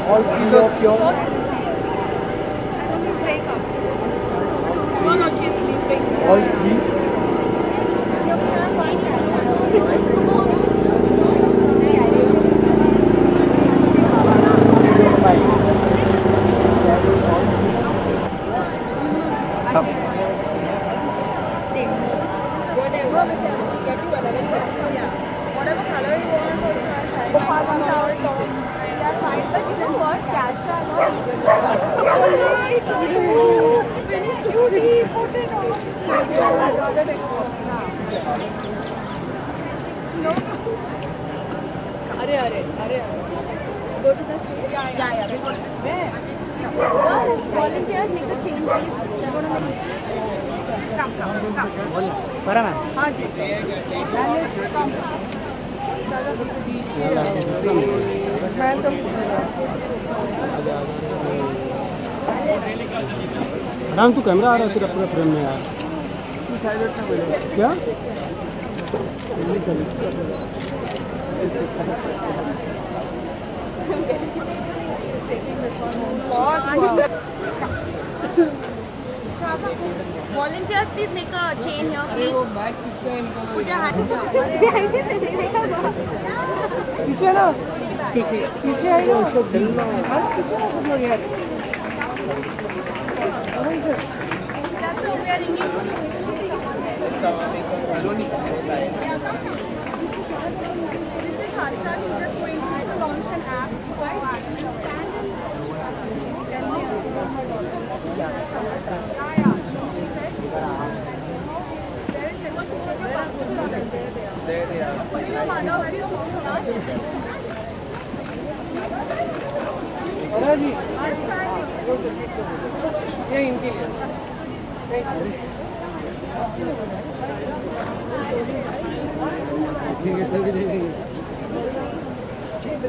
All three of your. All three. Whatever color you want, but you know what? Cats are not even. Very sweet. Go to the stage. Yeah. We go to the stage. Volunteers make a change, please. Come. Para ma'am. Madam तू camera आ रहा है तेरा पूरा frame में यार क्या Volunteers, please make a chain here, please. Put your hand. पीछे ना पीछे है ना सब पीछे ना सब लोग यार That's how we are ringing. This is Harsha. He's just going to launch an app. There they are. जी ये इनके लिए ठीक है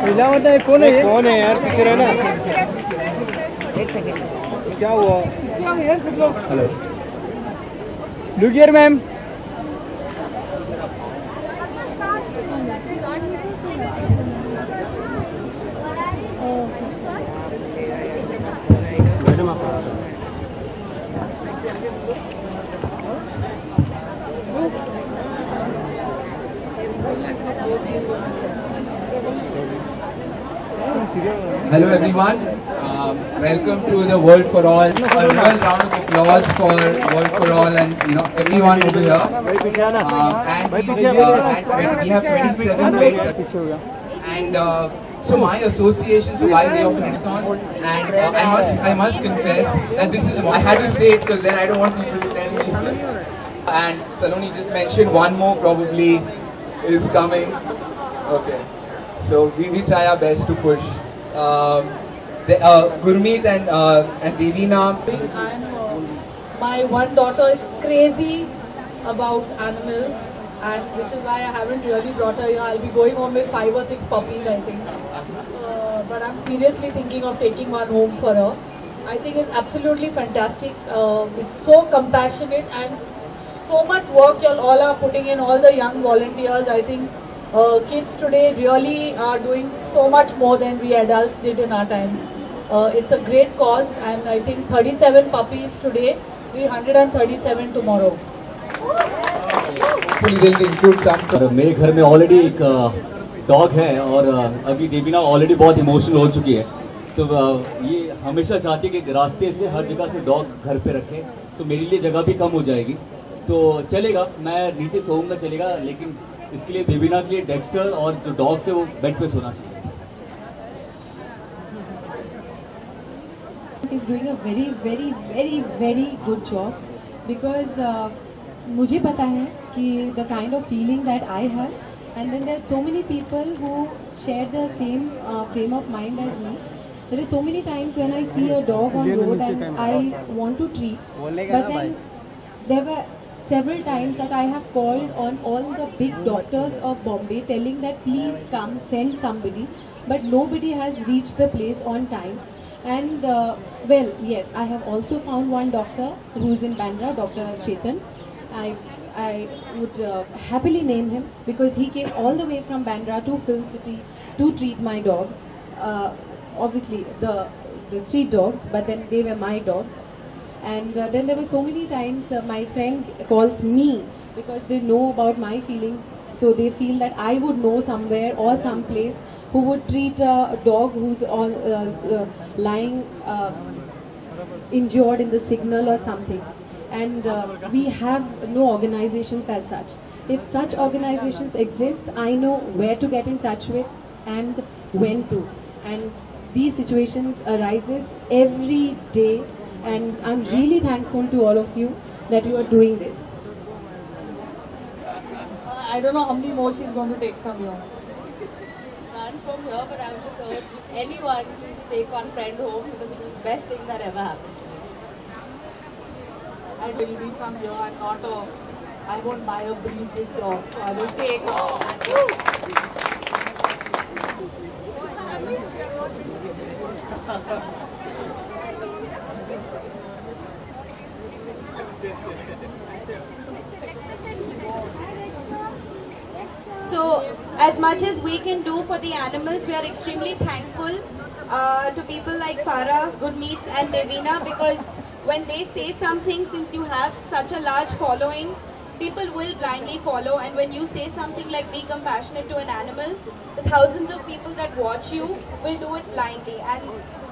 मिला होता है कौन है यार पीछे रहना एक सेकंड क्या हुआ hello look here ma'am madam आप Hello everyone, welcome to the World for All. A real round of applause for World for All and everyone over here. And we have 27 beds. And so my association, so why they often it on, and I must confess that this is I had to say it because then I don't want people to tell me. And Saloni just mentioned one more probably is coming. Okay. So we try our best to push. Gurmeet and Devina. My one daughter is crazy about animals, and which is why I haven't really brought her here. I'll be going home with 5 or 6 puppies, I think. But I'm seriously thinking of taking one home for her. I think it's absolutely fantastic. It's so compassionate and so much work you all are putting in, all the young volunteers. I think kids today really are doing so much more than we adults did in our time. It's a great cause, and I think 37 puppies today, we 137 tomorrow. मेरे घर में already एक dog है और अभी Devina already बहुत emotional हो चुकी है, तो ये हमेशा चाहती है कि रास्ते से हर जगह से डॉग घर पे रखे, तो मेरे लिए जगह भी कम हो जाएगी, तो चलेगा, मैं नीचे सोऊंगा चलेगा, लेकिन इसके लिए देवीना के लिए डेक्स्टर और जो डॉग्स है वो बेड पे सोना चाहिए। Is doing a very good job because मुझे पता है कि the kind of feeling that I have, and then there are so many people who share the same frame of mind as me. There are so many times when I see a dog on road and I want to treat, but then there were several times that I have called on all the big doctors of Bombay telling that please come, send somebody, but nobody has reached the place on time. And well, yes, I have also found one doctor who is in Bandra, Dr. Chetan. I would happily name him because he came all the way from Bandra to Film City to treat my dogs. Obviously the street dogs, but then they were my dogs. And then there were so many times my friend calls me because they know about my feeling, so they feel that I would know somewhere or some place who would treat a dog who's on lying injured in the signal or something. And we have no organizations as such. If such organizations exist, I know where to get in touch with and when to. And these situations arises every day, and I'm really thankful to all of you that you are doing this. I don't know how many more she's going to take from you. None from here, but I would just urge anyone to take one friend home because it was the best thing that ever happened. I will be from here and not a, I won't buy a breed dog, so I will take So, as much as we can do for the animals, we are extremely thankful to people like Farah, Gurmeet and Devina, because when they say something, since you have such a large following, people will blindly follow. And when you say something like be compassionate to an animal, the thousands of people that watch you will do it blindly. And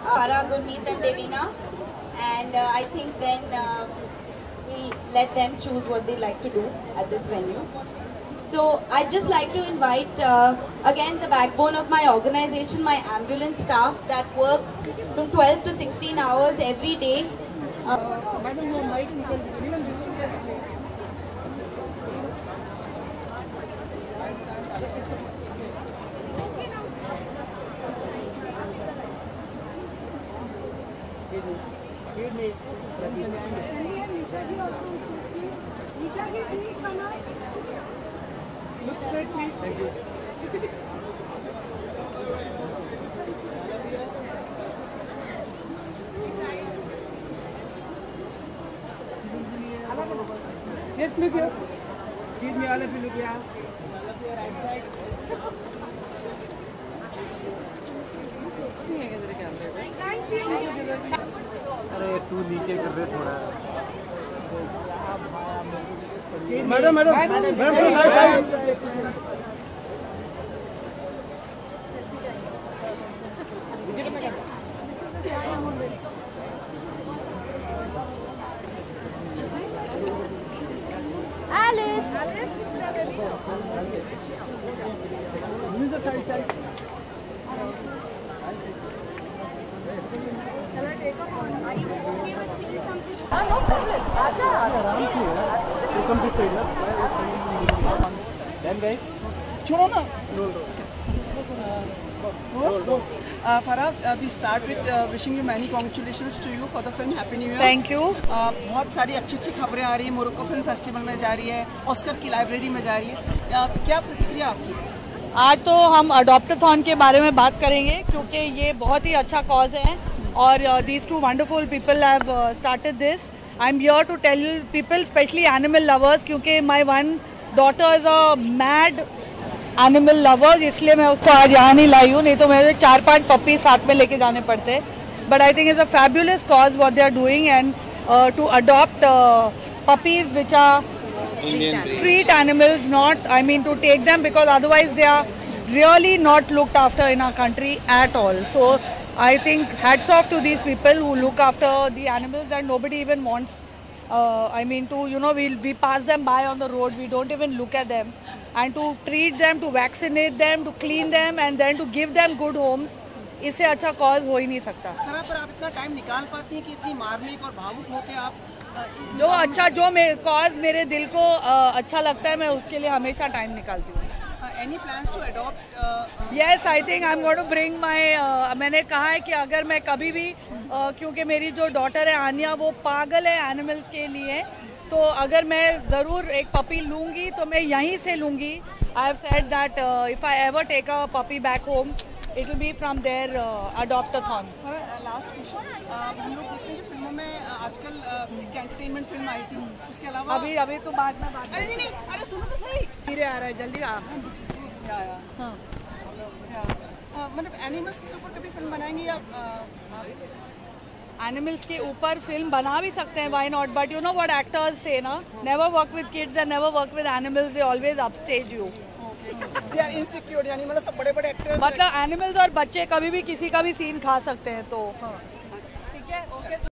Farah, Gurmeet and Devina, and I think then we let them choose what they like to do at this venue. So I'd just like to invite again the backbone of my organization, my ambulance staff that works from 12 to 16 hours every day. Look straight, please. Thank you. Yes, look here. Excuse me, all of you look here. All of you right side. अरे तू नीचे कर रहे थोड़ा madam madam छोड़ो ना Farah, we start with wishing you many congratulations to you for the film Happy New Year. Thank you. बहुत सारी अच्छी खबरें आ रही है, मोरक्को फिल्म फेस्टिवल में जा रही है, ऑस्कर की लाइब्रेरी में जा रही है, क्या प्रतिक्रिया आपकी? आज तो हम अडॉप्टाथॉन के बारे में बात करेंगे क्योंकि ये बहुत ही अच्छा कॉज है और these two wonderful people have started this. I'm here to tell you people, especially animal lovers, क्योंकि my one daughter is a mad animal lover, इसलिए मैं उसको आज यहाँ नहीं लाई हूँ, नहीं तो मेरे 4-5 पपी साथ में लेके जाने पड़ते. But I think it's a fabulous cause what they are doing and to adopt puppies which are street animals, not I mean to take them because otherwise they are really not looked after in our country at all. So I think hats off to these people who look after the animals that nobody even wants. I mean to, you know, we pass them by on the road, we don't even look at them. and to treat them, to vaccinate them, to clean them and then to give them good homes. इससे अच्छा cause हो ही नहीं सकता। पर आप इतना time निकाल पाती हैं कि इतनी मार्मिक और भावुक होकर आप जो अच्छा जो कॉज मेरे दिल को अच्छा लगता है मैं उसके लिए हमेशा टाइम निकालती हूँ। Any plans to adopt? Yes, I think I'm going to bring my मैंने कहा है कि अगर मैं कभी भी क्योंकि मेरी जो डॉटर है आनिया वो पागल है एनिमल्स के लिए, तो अगर मैं ज़रूर एक पपी लूँगी तो मैं यहीं से लूँगी। I have said that if I ever take a puppy back home it will be from there adoptathon. Last question, हम लोग देखते हैं कि फिल्मों में आजकल एक एंटरटेनमेंट फिल्म आई थी, उसके अलावा अभी तो बाद में बात। अरे नहीं, अरे सुनो तो सही, धीरे आ रहा है, जल्दी आ। हाँ मतलब एनिमल्स के ऊपर कभी फिल्म बनाएंगे या एनिमल्स के ऊपर फिल्म बना भी सकते हैं, why not, but you know what actors से ना, never work with kids and never work with animals, they always upstage you. They are insecure, यानी मतलब सब बड़े-बड़े एक्टर्स, मतलब एनिमल्स और बच्चे कभी भी किसी का भी सीन खा सकते हैं, तो ठीक है, ओके।